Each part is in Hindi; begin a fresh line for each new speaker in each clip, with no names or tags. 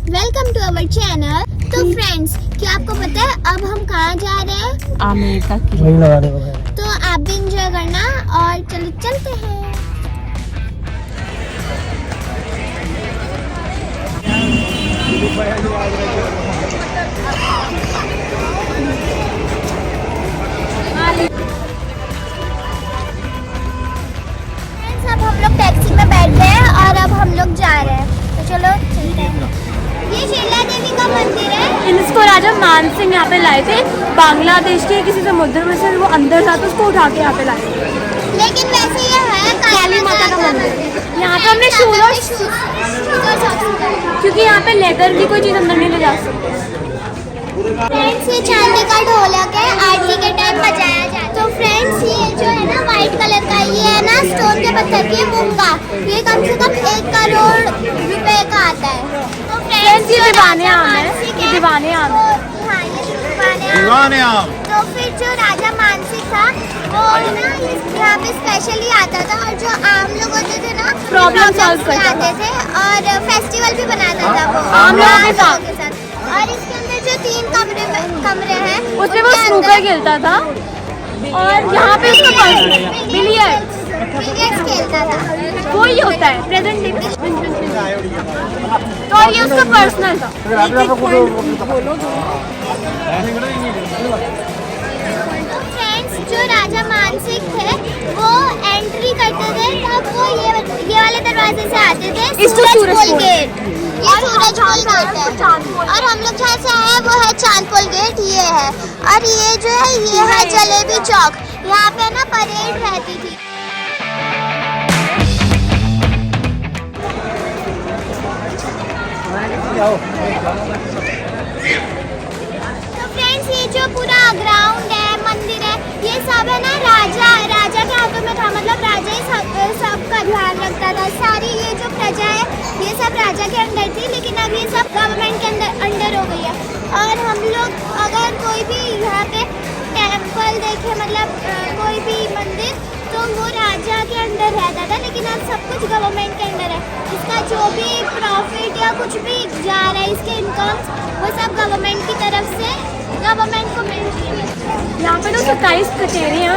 Welcome to our channel. तो फ्रेंड्स, क्या आपको पता है अब हम कहाँ जा रहे हैं?
अमेरिका की।
वही लगाने को है।
तो आप भी इंजॉय करना और चलो चलते हैं। फ्रेंड्स, अब हम लोग टैक्सी में बैठ गए हैं और अब हम लोग जा रहे हैं। तो चलो चलते हैं। ये शीला देवी का मंदिर है।
इसको राजा मान सिंह यहाँ पे लाए थे, बांग्लादेश के किसी समुद्र में से वो अंदर था तो उसको उठा के यहाँ पे लाए थे।
लेकिन वैसे ये है
काली माता का मंदिर। यहाँ पे हमने शूज क्योंकि यहाँ पे लेदर की कोई चीज़ अंदर नहीं ले जा सकती।
फ्रेंड्स, ये चांदी का ढोलक है, आरती के टाइम बजाया जाता है। तो फ्रेंड्स, ये जो है ना व्हाइट कलर का, ये है ना स्टोन के पत्थर की मूंगा। ये कम से कम 1 करोड़ रुपए का आता है। तो फ्रेंड्स,
ये दीवाने आम है, ये दीवाने आम है।
हाँ, ये दीवाने आम। तो फिर जो राजा मानसिंह था वो ना यहाँ पे स्पेशली आता था और जो आम लोग होते थे ना
प्रॉब्लम सॉल्व करता
आते थे और फेस्टिवल भी बनाता था वो
आम लोगों के
साथ। और इसके अंदर जो 3 कमरे हैं
उसमें वो स्नूकर खेलता था और यहाँ पे उसका
बिलियर्ड्स खेलता था।
वो ही होता है प्रेजेंट डे में। तो ये उसका पर्सनल था।
फ्रेंड्स, जो राजा मानसिंह थे वो एंट्री करते थे तब वो ये वाले दरवाजे से आते थे, सूरजपोल गेट। ये सूरजपोल गेट है और हम लोग जहाँ से आए हैं वो है चांदपोल गेट, ये है। और ये जो है ये है जलेबी चौक। यहाँ पे ना परेड रहती थी। तो फ्रेंड्स, ये जो पूरा ग्राउंड है, मंदिर है, ये सब है ना राजा के हाथों में था। मतलब राजा ही सबका ध्यान रखता था। सारी ये जो प्रजा है ये सब राजा के अंडर थी, लेकिन अब ये सब गवर्नमेंट के अंडर हो गई है। और हम लोग अगर कोई भी यहाँ पे टेम्पल देखे, मतलब कोई भी मंदिर, तो वो राजा के अंडर रहता था, लेकिन अब सब कुछ गवर्नमेंट के अंडर है। इसका जो भी प्रॉफिट या कुछ भी जा रहा है, इसके इनकम्स, वो सब गवर्नमेंट की तरफ से गवर्नमेंट को मिल रही है।
यहाँ पे तो 27 कचेरी हैं।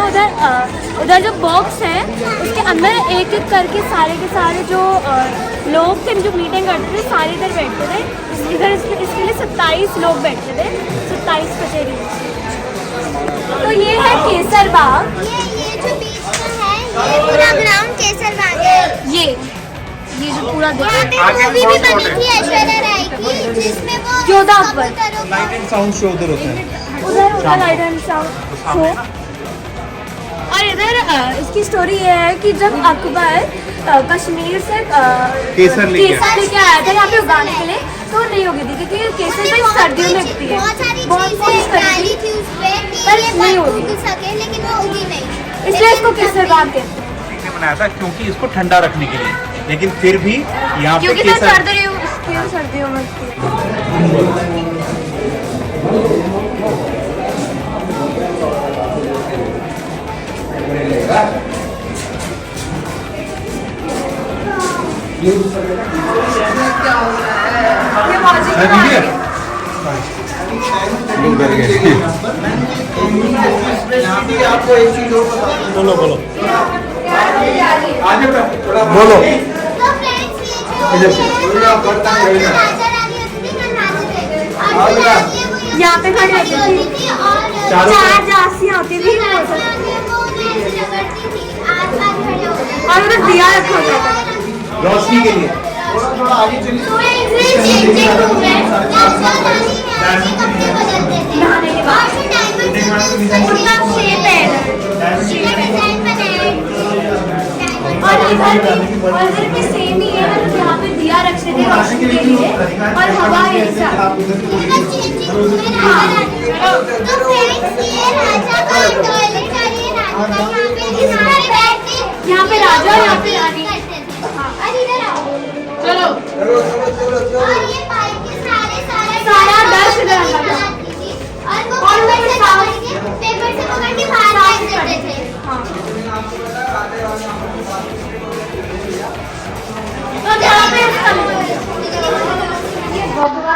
उधर जो बॉक्स है उसके अंदर एक एक करके सारे के सारे जो लोग थे जो मीटिंग करते थे सारे इधर बैठते थे। इधर इसके लिए 27 लोग बैठते थे, 27 कचेरी। तो ये है केसर बाग।
ये जो बीच में है ये पूरा ग्राउंड केसर बाग है।
ये जो पूरा
यहाँ पे मूवी भी बनी थी ऐश्वर्या राय की, जिसमें वो
Jodha Akbar.
Light and sound show उधर होता है।
उधर लाइट एंड साउंड शो। और इधर इसकी स्टोरी ये है कि जब अकबर कश्मीर से
केसर लेके
आया था यहाँ पे उगाने के लिए, तो नहीं होगी थी क्योंकि केसर तो सर्दियों में उगती है।
बहुत सारी
चीजें
डाली थी उसपे कि
पर
ये
नहीं
बात
होगी।
उग सके, लेकिन वो उगी नहीं।
इसलिए इसको केसर बाग कहते हैं।
बनाया था क्योंकि इसको ठंडा रखने के लिए, लेकिन फिर भी यहाँ पे
क्योंकि
केसर
सर्दियों में उगती है।
आपको एक चीज और बता बोलो
तो फ्रेंड्स, ये जो राजा रानी होती थी ना, नाचते थे। और जो रानी है वो
यहाँ पे खड़ी होती थी
और
चार जासियाँ होती थी
वो उन्हें रगड़ती थी, आस-पास खड़े होकर।
और उधर दिया रखा होता था
रोशनी के लिए।
थोड़ा आगे चलिए।
तो चेंजिंग रूम है, जहाँ जो रानी है अपने कपड़े बदलते थे। और जो डायमंड
उनका शेप है
डिजाइन बनाया है।
और इधर भी सेम ही है। मतलब यहाँ पे दिया रखते थे रोशनी के लिए और हवा ऐसा।
इनका चेंजिंग रूम है राजा रानी। तो फ्रेंड्स, ये राजा का टॉयलेट और ये रानी का यहाँ पे बैठ के
यहाँ पे राजा और यहाँ पे रानी।
करते थे। और इधर आओ।
चलो
और ये पाइप के
सारा डस्ट इधर अंदर था।
और वो पेपर से पकड़ के बाहर फेंक देते थे।
तो यहाँ पे
भगवान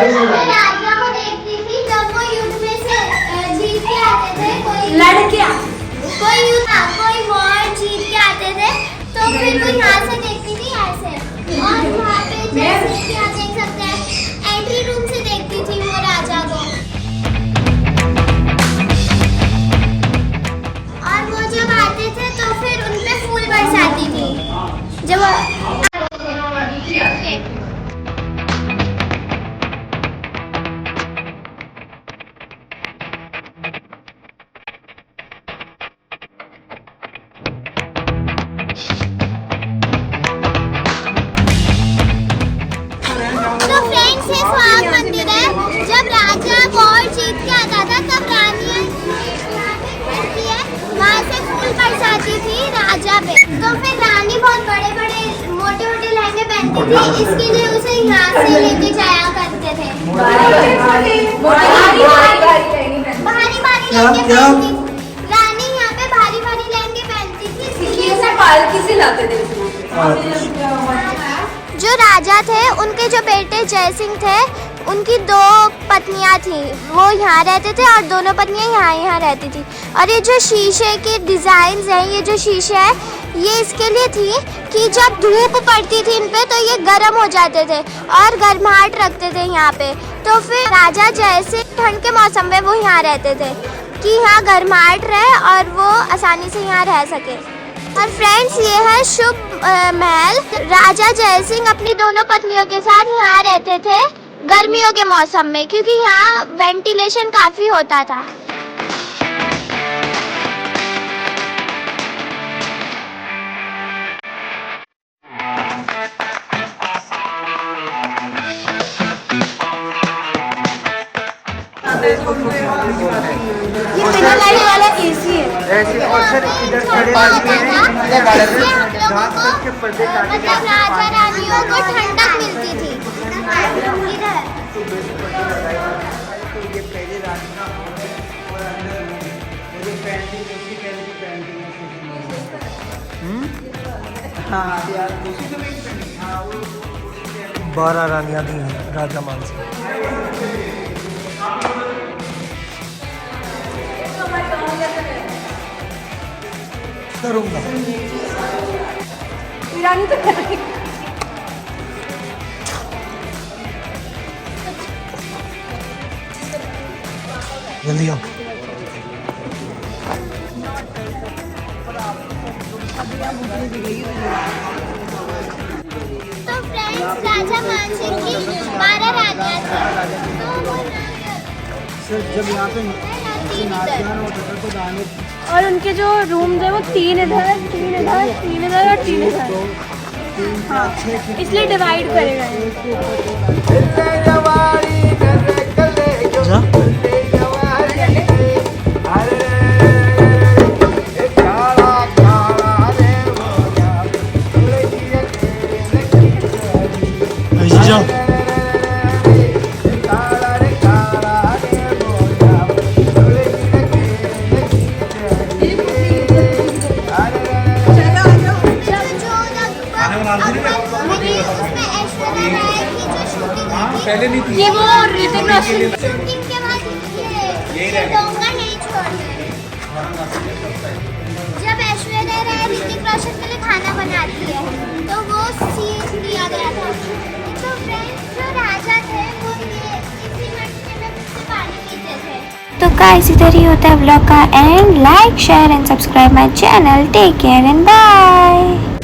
राजा को देखती थी जब वो युद्ध में से जीत के आते थे, कोई वॉर जीत के आते थे, तो फिर वो यहाँ से देखती थी ऐसे, और वहाँ पे जैसे कि आप देख सकते हैं एंट्री रूम से देखती थी वो राजा को, और वो जब आते थे तो फिर उन पे फूल बरसाती थी जब मंदिर है। जब राजा वॉर जीत के आता था तब रानियां वहाँ से फूल बरसाती थी राजा पे, तो फिर रानी बहुत बड़े बड़े मोटे मोटे लहंगे पहनती थी, इसके लिए उसे यहाँ से लेके जाया करते थे। भारी लहंगे पहनती, रानी यहाँ पे भारी लहंगे पहनती थी, इसलिए
पालकी से लाते थे।
जो राजा थे उनके जो बेटे जय सिंह थे, उनकी 2 पत्नियां थी, वो यहाँ रहते थे और दोनों पत्नियां यहाँ रहती थी। और ये जो शीशे के डिज़ाइंस हैं, ये जो शीशे है ये इसके लिए थी कि जब धूप पड़ती थी इन पे तो ये गर्म हो जाते थे और गर्माहट रखते थे यहाँ पे, तो फिर राजा जैसे ठंड के मौसम में वो यहाँ रहते थे कि यहाँ गर्माहट रहे और वो आसानी से यहाँ रह सके। और फ्रेंड्स ये है शुभ महल। राजा जय सिंह अपनी दोनों पत्नियों के साथ यहाँ रहते थे गर्मियों के मौसम में, क्योंकि यहाँ वेंटिलेशन काफी होता था।
ये बिना लाइट वाला एसी है।
ऐसे और सर इधर खड़े
मतलब राजा रानियों को ठंडक मिलती थी इधर।
बारह रानियां दी हैं राजा मान सिंह। करूँगा जल्दी आओ।
तो फ्रेंड्स राजा मान सिंह की 12 रानियां थी, तो वो
सर जब यहाँ पे नाचगान होता था तो गाने,
और उनके जो रूम थे वो 3 इधर 3 इधर 3 इधर और 3 इधर, हाँ इसलिए डिवाइड करे गए।
जाओ
पहले नहीं थी
ये वो ऋतिक रोशन
शूटिंग के बाद ये डोंगा नहीं छोड़ते। जब ऐश्वर्या राय ऋतिक रोशन के लिए खाना बनाती है तो वो सीन दिया गया था। तो फ्रेंड्स जो राजा थे वो ये इसी मटके में से पानी पीते थे। तो गाइस इधर ही होता है व्लॉग का end. Like share and subscribe my channel. Take care and bye.